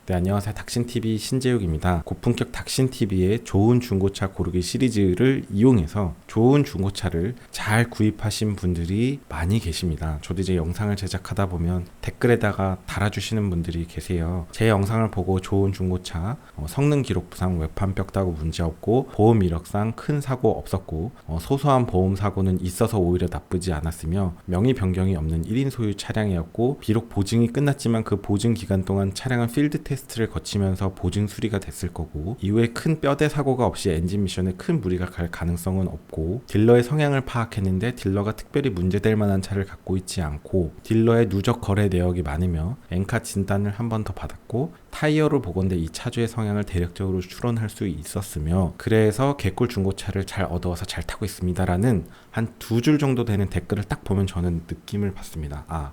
네, 안녕하세요. 닥신TV 신재욱입니다. 고품격 닥신TV의 좋은 중고차 고르기 시리즈를 이용해서 좋은 중고차를 잘 구입하신 분들이 많이 계십니다. 저도 이제 영상을 제작하다 보면 댓글에다가 달아주시는 분들이 계세요. 제 영상을 보고 좋은 중고차, 성능 기록 부상 외판 벽 따고 문제 없고 보험 이력상 큰 사고 없었고 소소한 보험 사고는 있어서 오히려 나쁘지 않았으며 명의 변경이 없는 1인 소유 차량이었고 비록 보증이 끝났지만 그 보증 기간 동안 차량은 필드 테스트를 거치면서 보증 수리가 됐을 거고 이후에 큰 뼈대 사고가 없이 엔진 미션에 큰 무리가 갈 가능성은 없고 딜러의 성향을 파악했는데 딜러가 특별히 문제될 만한 차를 갖고 있지 않고 딜러의 누적 거래 내역이 많으며 엔카 진단을 한 번 더 받았고 타이어를 보건대 이 차주의 성향을 대략적으로 추론할 수 있었으며 그래서 개꿀 중고차를 잘 얻어와서 잘 타고 있습니다라는 한 두 줄 정도 되는 댓글을 딱 보면 저는 느낌을 받습니다.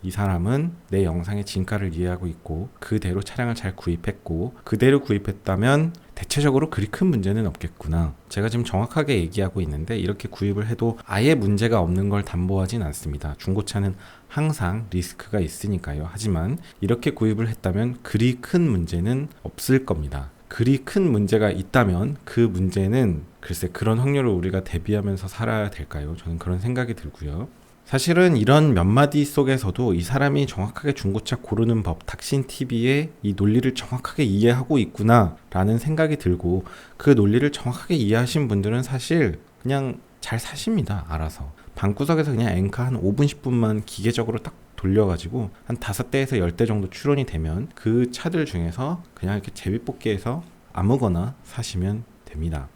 이 사람은 내 영상의 진가를 이해하고 있고 그대로 차량을 잘 구입했고 그대로 구입했다면 대체적으로 그리 큰 문제는 없겠구나. 제가 지금 정확하게 얘기하고 있는데 이렇게 구입을 해도 아예 문제가 없는 걸 담보하진 않습니다. 중고차는 항상 리스크가 있으니까요. 하지만 이렇게 구입을 했다면 그리 큰 문제는 없을 겁니다. 그리 큰 문제가 있다면 그 문제는 글쎄 그런 확률을 우리가 대비하면서 살아야 될까요? 저는 그런 생각이 들고요. 사실은 이런 몇 마디 속에서도 이 사람이 정확하게 중고차 고르는 법, 닥신TV의 이 논리를 정확하게 이해하고 있구나 라는 생각이 들고 그 논리를 정확하게 이해하신 분들은 사실 그냥 잘 사십니다. 알아서. 방구석에서 그냥 엔카 한 5분 10분만 기계적으로 딱 돌려가지고 한 5대에서 10대 정도 출원이 되면 그 차들 중에서 그냥 이렇게 제비뽑기해서 아무거나 사시면 됩니다.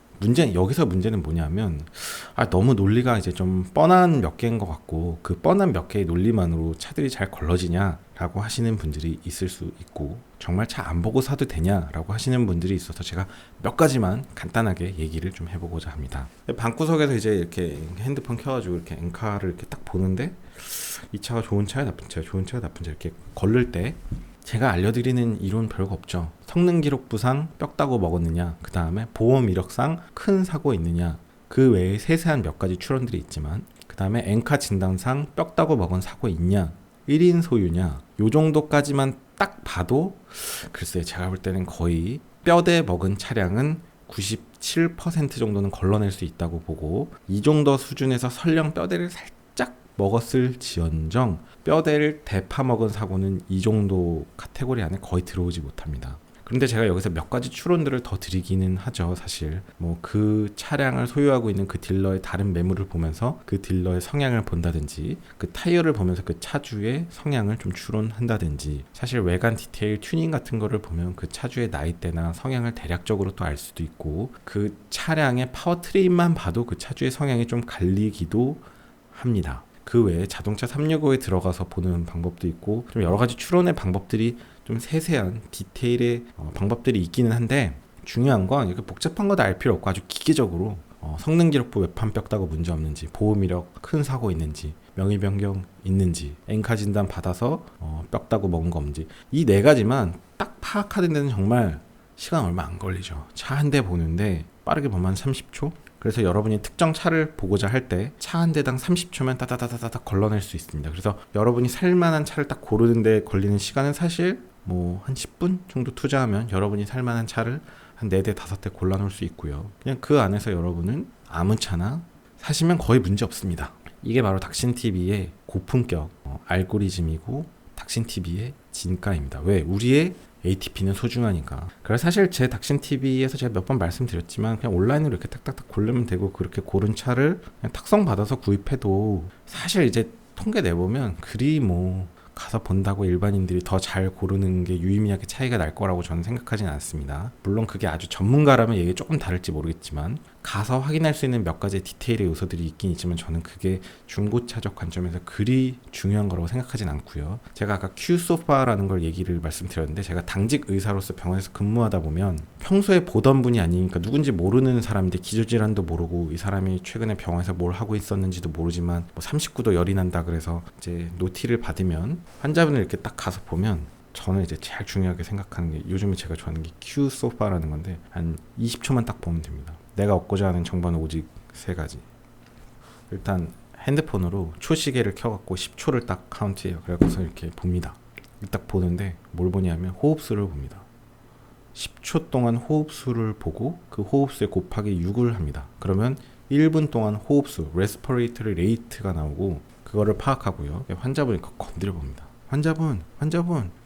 여기서 문제는 뭐냐면, 너무 논리가 이제 좀 뻔한 몇 개인 것 같고, 그 뻔한 몇 개의 논리만으로 차들이 잘 걸러지냐라고 하시는 분들이 있을 수 있고, 정말 차 안 보고 사도 되냐라고 하시는 분들이 있어서 제가 몇 가지만 간단하게 얘기를 좀 해보고자 합니다. 방구석에서 이제 이렇게 핸드폰 켜가지고 이렇게 엔카를 이렇게 딱 보는데, 이 차가 좋은 차야, 나쁜 차야, 좋은 차야, 나쁜 차야, 이렇게 걸를 때, 제가 알려드리는 이론 별거 없죠. 성능 기록 부상 뼈 따고 먹었느냐, 그 다음에 보험 이력상 큰 사고 있느냐, 그 외에 세세한 몇 가지 추론들이 있지만 그 다음에 엔카 진단상 뼈 따고 먹은 사고 있냐, 1인 소유냐, 요 정도까지만 딱 봐도 글쎄 제가 볼 때는 거의 뼈대 먹은 차량은 97% 정도는 걸러낼 수 있다고 보고 이 정도 수준에서 설령 뼈대를 살짝 먹었을 지언정 뼈대를 대파먹은 사고는 이 정도 카테고리 안에 거의 들어오지 못합니다. 그런데 제가 여기서 몇 가지 추론들을 더 드리기는 하죠. 사실 뭐 그 차량을 소유하고 있는 그 딜러의 다른 매물을 보면서 그 딜러의 성향을 본다든지 그 타이어를 보면서 그 차주의 성향을 좀 추론한다든지 사실 외관 디테일 튜닝 같은 거를 보면 그 차주의 나이대나 성향을 대략적으로 또 알 수도 있고 그 차량의 파워트레인만 봐도 그 차주의 성향이 좀 갈리기도 합니다. 그 외에 자동차 365에 들어가서 보는 방법도 있고 좀 여러 가지 추론의 방법들이 좀 세세한 디테일의 방법들이 있기는 한데 중요한 건 이렇게 복잡한 거 다 알 필요 없고 아주 기계적으로 성능 기록부 외판 벽 따고 문제 없는지 보험 이력 큰 사고 있는지 명의 변경 있는지 엔카 진단 받아서 벽 따고 먹은 거 없는지 이 네 가지만 딱 파악하는 데는 정말 시간 얼마 안 걸리죠. 차 한 대 보는데 빠르게 보면 30초? 그래서 여러분이 특정 차를 보고자 할 때 차 한 대당 30초면 따다다다다 걸러낼 수 있습니다. 그래서 여러분이 살만한 차를 딱 고르는 데 걸리는 시간은 사실 뭐 한 10분 정도 투자하면 여러분이 살만한 차를 한 4대 5대 골라놓을 수 있고요. 그냥 그 안에서 여러분은 아무 차나 사시면 거의 문제 없습니다. 이게 바로 닥신TV의 고품격 알고리즘이고 닥신TV의 진가입니다. 왜? 우리의 ATP는 소중하니까. 그래서 사실 제 닥신TV에서 제가 몇 번 말씀드렸지만 그냥 온라인으로 이렇게 딱딱딱 고르면 되고 그렇게 고른 차를 그냥 탁송 받아서 구입해도 사실 이제 통계 내보면 그리 뭐 가서 본다고 일반인들이 더 잘 고르는 게 유의미하게 차이가 날 거라고 저는 생각하진 않습니다. 물론 그게 아주 전문가라면 얘기 조금 다를지 모르겠지만 가서 확인할 수 있는 몇 가지 디테일의 요소들이 있긴 있지만 저는 그게 중고차적 관점에서 그리 중요한 거라고 생각하진 않고요. 제가 아까 Q소파라는 걸 얘기를 말씀드렸는데 제가 당직 의사로서 병원에서 근무하다 보면 평소에 보던 분이 아니니까 누군지 모르는 사람인데 기저질환도 모르고 이 사람이 최근에 병원에서 뭘 하고 있었는지도 모르지만 뭐 39도 열이 난다 그래서 이제 노티를 받으면 환자분을 이렇게 딱 가서 보면 저는 이제 제일 중요하게 생각하는 게 요즘에 제가 좋아하는 게 Q소파라는 건데 한 20초만 딱 보면 됩니다. 내가 얻고자 하는 정보는 오직 3가지. 일단 핸드폰으로 초시계를 켜갖고 10초를 딱 카운트해요. 그래서 이렇게 봅니다. 딱 보는데 뭘 보냐면 호흡수를 봅니다. 10초 동안 호흡수를 보고 그 호흡수에 곱하기 6을 합니다. 그러면 1분 동안 호흡수, respiratory rate가 나오고 그거를 파악하고요. 환자분이 건드려 봅니다. 환자분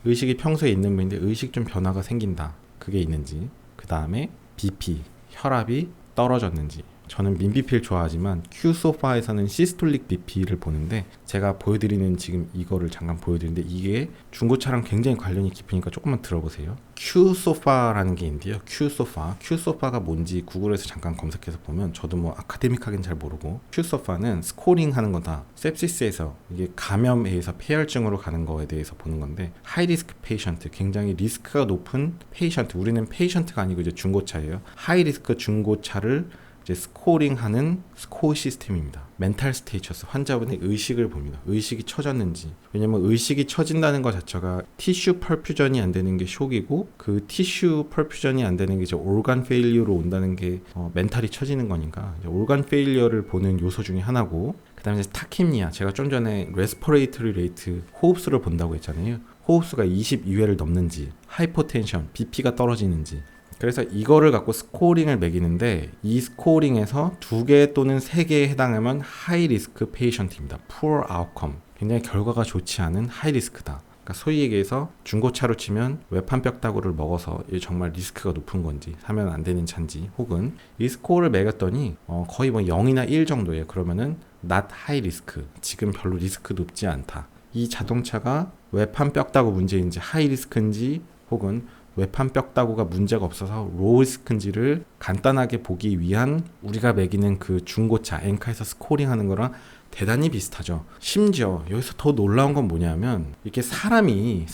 의식이 평소에 있는 분인데 의식 좀 변화가 생긴다. 그게 있는지. 그 다음에 BP, 혈압이 떨어졌는지. 저는 민비피를 좋아하지만 큐소파에서는 시스톨릭 BP를 보는데 제가 보여드리는 지금 이거를 잠깐 보여드리는데 이게 중고차랑 굉장히 관련이 깊으니까 조금만 들어보세요. 큐소파라는 게 있는데요. 큐소파가 뭔지 구글에서 잠깐 검색해서 보면 저도 뭐 아카데믹하게는 잘 모르고 큐소파는 스코링 하는 거다. sepsis에서 이게 감염에 의해서 폐혈증으로 가는 거에 대해서 보는 건데 하이리스크 페이션트, 굉장히 리스크가 높은 페이션트, 우리는 페이션트가 아니고 이제 중고차예요. 하이리스크 중고차를 이제 스코링하는 스코어 시스템입니다. 멘탈 스테이처스, 환자분의 의식을 봅니다. 의식이 처졌는지. 왜냐면 의식이 처진다는 것 자체가 티슈 펄퓨전이 안 되는 게 쇼크이고 그 티슈 펄퓨전이 안 되는 게 이제 올간 페일리어로 온다는 게 멘탈이 처지는 거니까 올간 페일리어를 보는 요소 중에 하나고, 그 다음에 타키미아, 제가 좀 전에 레스퍼레이터리 레이트 호흡수를 본다고 했잖아요. 호흡수가 22회를 넘는지, 하이포텐션, BP가 떨어지는지. 그래서 이거를 갖고 스코링을 매기는데 이 스코링에서 2개 또는 3개에 해당하면 하이 리스크 페이션트입니다. poor outcome, 굉장히 결과가 좋지 않은 하이 리스크다. 그러니까 소위 얘기해서 중고차로 치면 외판벽다구를 먹어서 이게 정말 리스크가 높은 건지, 사면 안 되는 차인지, 혹은 이 스코어를 매겼더니 거의 뭐 0이나 1 정도예요. 그러면은 not high risk, 지금 별로 리스크 높지 않다. 이 자동차가 외판벽다구 문제인지 하이 리스크인지 혹은 외판 뼈다구가 문제가 없어서 로우 리스크인지를 간단하게 보기 위한 우리가 매기는 그 중고차 엔카에서 스코링하는 거랑 대단히 비슷하죠. 심지어 여기서 더 놀라운 건 뭐냐면 이게 사람이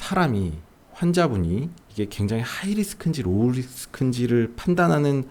환자분이 이게 굉장히 하이 리스크인지 로우 리스크인지를 판단하는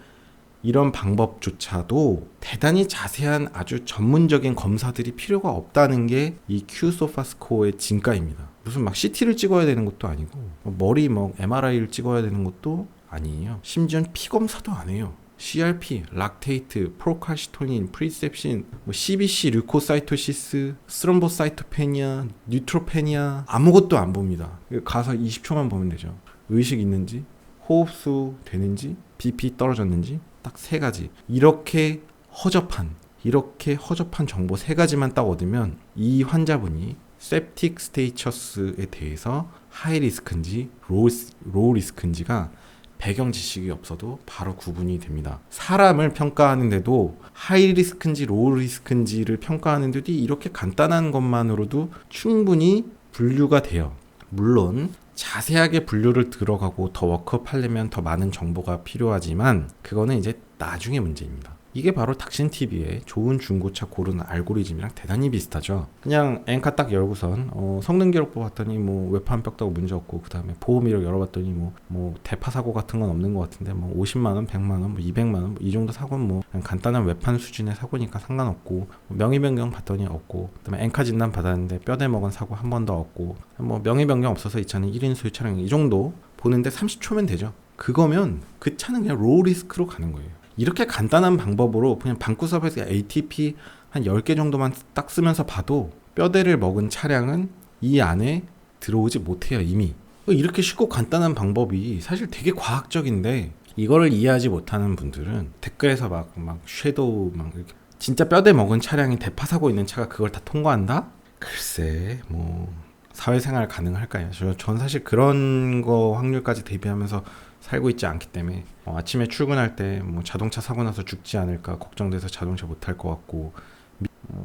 이런 방법조차도 대단히 자세한 아주 전문적인 검사들이 필요가 없다는 게 이 큐소파 스코어의 진가입니다. 무슨 막 CT를 찍어야 되는 것도 아니고 머리 뭐 MRI를 찍어야 되는 것도 아니에요. 심지어는 피 검사도 안 해요. CRP, 락테이트, 프로칼시토닌, 프리셉신, CBC, 류코사이토시스, 스럼보사이토페니아, 뉴트로페니아 아무것도 안 봅니다. 가서 20초만 보면 되죠. 의식 있는지, 호흡수 되는지, BP 떨어졌는지 딱 3가지. 이렇게 허접한 정보 3가지만 딱 얻으면 이 환자분이 septic status에 대해서 하이 리스크인지 로우 리스크인지가 배경 지식이 없어도 바로 구분이 됩니다. 사람을 평가하는데도 하이 리스크인지 로우 리스크인지를 평가하는데도 이렇게 간단한 것만으로도 충분히 분류가 돼요. 물론 자세하게 분류를 들어가고 더 워크업 하려면 더 많은 정보가 필요하지만 그거는 이제 나중의 문제입니다. 이게 바로 닥신TV의 좋은 중고차 고르는 알고리즘이랑 대단히 비슷하죠. 그냥 엔카 딱 열고선 성능 기록부 봤더니 뭐 외판 벽다고 문제 없고, 그 다음에 보험 이력 열어봤더니 뭐 대파 사고 같은 건 없는 것 같은데 뭐 50만원, 100만원, 뭐 200만원 이 정도 사고는 뭐 그냥 간단한 외판 수준의 사고니까 상관없고, 명의 변경 봤더니 없고, 그 다음에 엔카 진단 받았는데 뼈대 먹은 사고 한 번도 없고, 뭐 명의 변경 없어서 이 차는 1인 소유 차량 이 정도 보는데 30초면 되죠. 그거면 그 차는 그냥 로우 리스크로 가는 거예요. 이렇게 간단한 방법으로 그냥 방구석에서 ATP 한 10개 정도만 딱 쓰면서 봐도 뼈대를 먹은 차량은 이 안에 들어오지 못해요, 이미. 이렇게 쉽고 간단한 방법이 사실 되게 과학적인데 이거를 이해하지 못하는 분들은 댓글에서 막 섀도우 이렇게 진짜 뼈대 먹은 차량이 대파사고 있는 차가 그걸 다 통과한다? 글쎄 뭐 사회생활 가능할까요? 전 사실 그런 거 확률까지 대비하면서 살고 있지 않기 때문에 아침에 출근할 때 뭐 자동차 사고 나서 죽지 않을까 걱정돼서 자동차 못 탈 것 같고,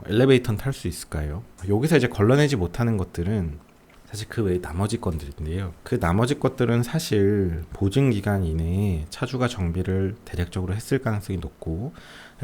엘리베이터는 탈 수 있을까요? 여기서 이제 걸러내지 못하는 것들은 사실 그 외에 나머지 것들인데요. 그 나머지 것들은 사실 보증 기간 이내에 차주가 정비를 대략적으로 했을 가능성이 높고,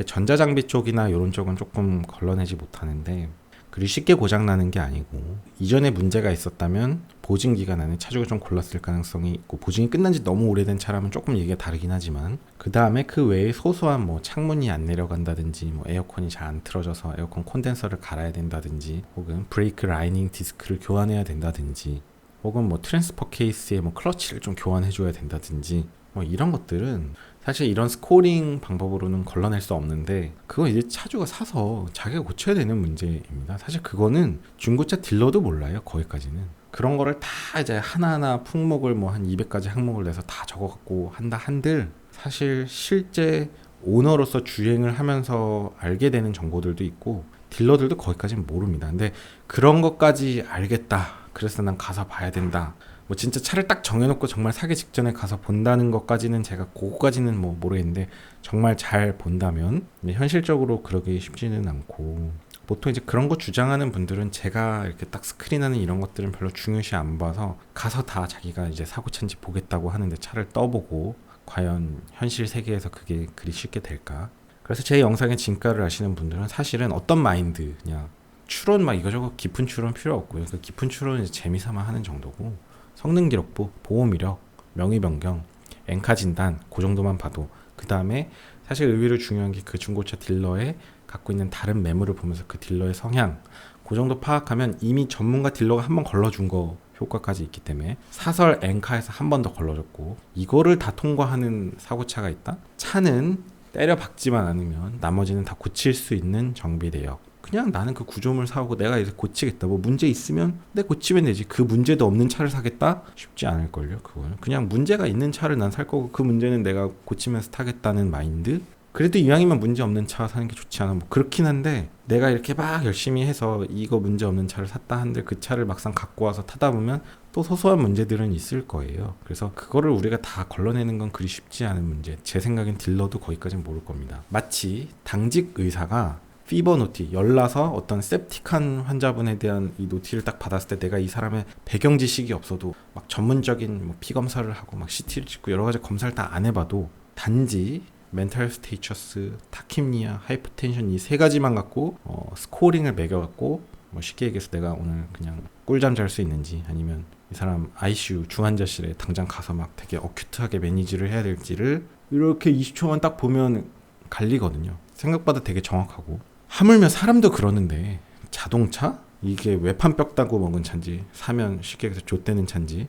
전자장비 쪽이나 이런 쪽은 조금 걸러내지 못하는데, 그리고 쉽게 고장나는 게 아니고 이전에 문제가 있었다면 보증 기간 안에 차주가 좀 골랐을 가능성이 있고, 보증이 끝난 지 너무 오래된 차라면 조금 얘기가 다르긴 하지만, 그 다음에 그 외에 소소한 뭐 창문이 안 내려간다든지, 뭐 에어컨이 잘 안 틀어져서 에어컨 콘덴서를 갈아야 된다든지, 혹은 브레이크 라이닝 디스크를 교환해야 된다든지, 혹은 뭐 트랜스퍼 케이스에 뭐 클러치를 좀 교환해 줘야 된다든지, 뭐 이런 것들은 사실 이런 스코링 방법으로는 걸러낼 수 없는데, 그거 이제 차주가 사서 자기가 고쳐야 되는 문제입니다. 사실 그거는 중고차 딜러도 몰라요, 거기까지는. 그런 거를 다 이제 하나하나 품목을 뭐 한 200가지 항목을 내서 다 적어갖고 한다 한들 사실 실제 오너로서 주행을 하면서 알게 되는 정보들도 있고 딜러들도 거기까지는 모릅니다. 근데 그런 것까지 알겠다. 그래서 난 가서 봐야 된다. 뭐 진짜 차를 딱 정해놓고 정말 사기 직전에 가서 본다는 것까지는 제가 그거까지는 뭐 모르겠는데 정말 잘 본다면 현실적으로 그러기 쉽지는 않고 보통 이제 그런 거 주장하는 분들은 제가 이렇게 딱 스크린하는 이런 것들은 별로 중요시 안 봐서 가서 다 자기가 이제 사고 찬지 보겠다고 하는데 차를 떠보고 과연 현실 세계에서 그게 그리 쉽게 될까? 그래서 제 영상의 진가를 아시는 분들은 사실은 어떤 마인드냐 추론 막 이거저거 깊은 추론 필요 없고요. 그 깊은 추론은 이제 재미삼아 하는 정도고 성능 기록부, 보호 이력, 명의 변경, 엔카 진단 그 정도만 봐도 그 다음에 사실 의외로 중요한 게 그 중고차 딜러의 갖고 있는 다른 매물을 보면서 그 딜러의 성향 그 정도 파악하면 이미 전문가 딜러가 한 번 걸러준 거 효과까지 있기 때문에 사설 엔카에서 한 번 더 걸러줬고 이거를 다 통과하는 사고차가 있다? 차는 때려 박지만 않으면 나머지는 다 고칠 수 있는 정비 내역. 그냥 나는 그 구조물 사오고 내가 이제 고치겠다. 뭐 문제 있으면 내가 고치면 되지. 그 문제도 없는 차를 사겠다? 쉽지 않을걸요. 그거는 그냥 문제가 있는 차를 난 살 거고 그 문제는 내가 고치면서 타겠다는 마인드. 그래도 이왕이면 문제 없는 차 사는 게 좋지 않아. 뭐 그렇긴 한데 내가 이렇게 막 열심히 해서 이거 문제 없는 차를 샀다 한들 그 차를 막상 갖고 와서 타다 보면 또 소소한 문제들은 있을 거예요. 그래서 그거를 우리가 다 걸러내는 건 그리 쉽지 않은 문제. 제 생각엔 딜러도 거기까지는 모를 겁니다. 마치 당직 의사가 피버 노티, 열나서 어떤 septic한 환자분에 대한 이 노티를 딱 받았을 때 내가 이 사람의 배경 지식이 없어도 막 전문적인 뭐 피 검사를 하고 막 CT를 찍고 여러 가지 검사를 다 안 해봐도 단지 멘탈 스테이처스, 타키미아, 하이퍼텐션 이 세 가지만 갖고 스코링을 매겨갖고 뭐 쉽게 얘기해서 내가 오늘 그냥 꿀잠 잘 수 있는지 아니면 이 사람 ICU 중환자실에 당장 가서 막 되게 어큐트하게 매니지를 해야 될지를 이렇게 20초만 딱 보면 갈리거든요. 생각보다 되게 정확하고 하물며 사람도 그러는데 자동차? 이게 외판벽 따고 먹은 차인지 사면 쉽게 해서 좆되는 차인지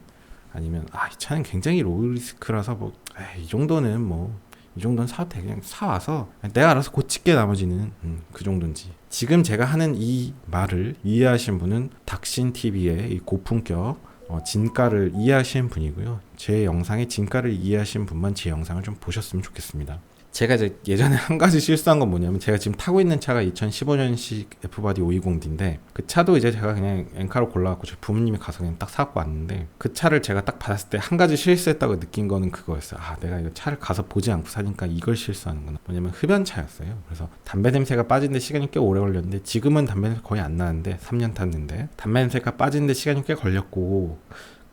아니면 이 차는 굉장히 로우리스크라서 뭐 이 정도는 뭐 이 정도는 사도 돼. 그냥 사와서 내가 알아서 고칠게 나머지는 그 정도인지. 지금 제가 하는 이 말을 이해하신 분은 닥신TV의 이 고품격 진가를 이해하시는 분이고요. 제 영상의 진가를 이해하신 분만 제 영상을 좀 보셨으면 좋겠습니다. 제가 이제 예전에 한 가지 실수한 건 뭐냐면 제가 지금 타고 있는 차가 2015년식 F바디 520D인데 그 차도 이제 제가 그냥 엔카로 골라갖고 제 부모님이 가서 그냥 딱 사갖고 왔는데 그 차를 제가 딱 받았을 때 한 가지 실수했다고 느낀 거는 그거였어요. 내가 이거 차를 가서 보지 않고 사니까 이걸 실수하는구나. 뭐냐면 흡연차였어요. 그래서 담배 냄새가 빠지는데 시간이 꽤 오래 걸렸는데 지금은 담배 냄새 거의 안 나는데 3년 탔는데 담배 냄새가 빠지는데 시간이 꽤 걸렸고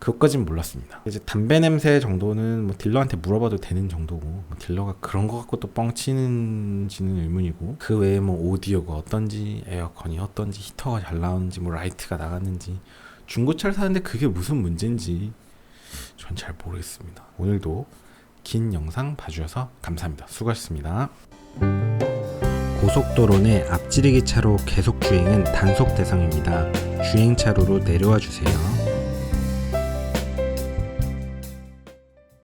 그것까진 몰랐습니다. 이제 담배 냄새 정도는 뭐 딜러한테 물어봐도 되는 정도고 뭐 딜러가 그런 거 갖고 또 뻥치는지는 의문이고 그 외에 뭐 오디오가 어떤지 에어컨이 어떤지 히터가 잘 나오는지 뭐 라이트가 나갔는지 중고차를 사는데 그게 무슨 문제인지 전 잘 모르겠습니다. 오늘도 긴 영상 봐주셔서 감사합니다. 수고하셨습니다. 고속도로 내 앞지르기 차로 계속 주행은 단속 대상입니다. 주행차로로 내려와 주세요.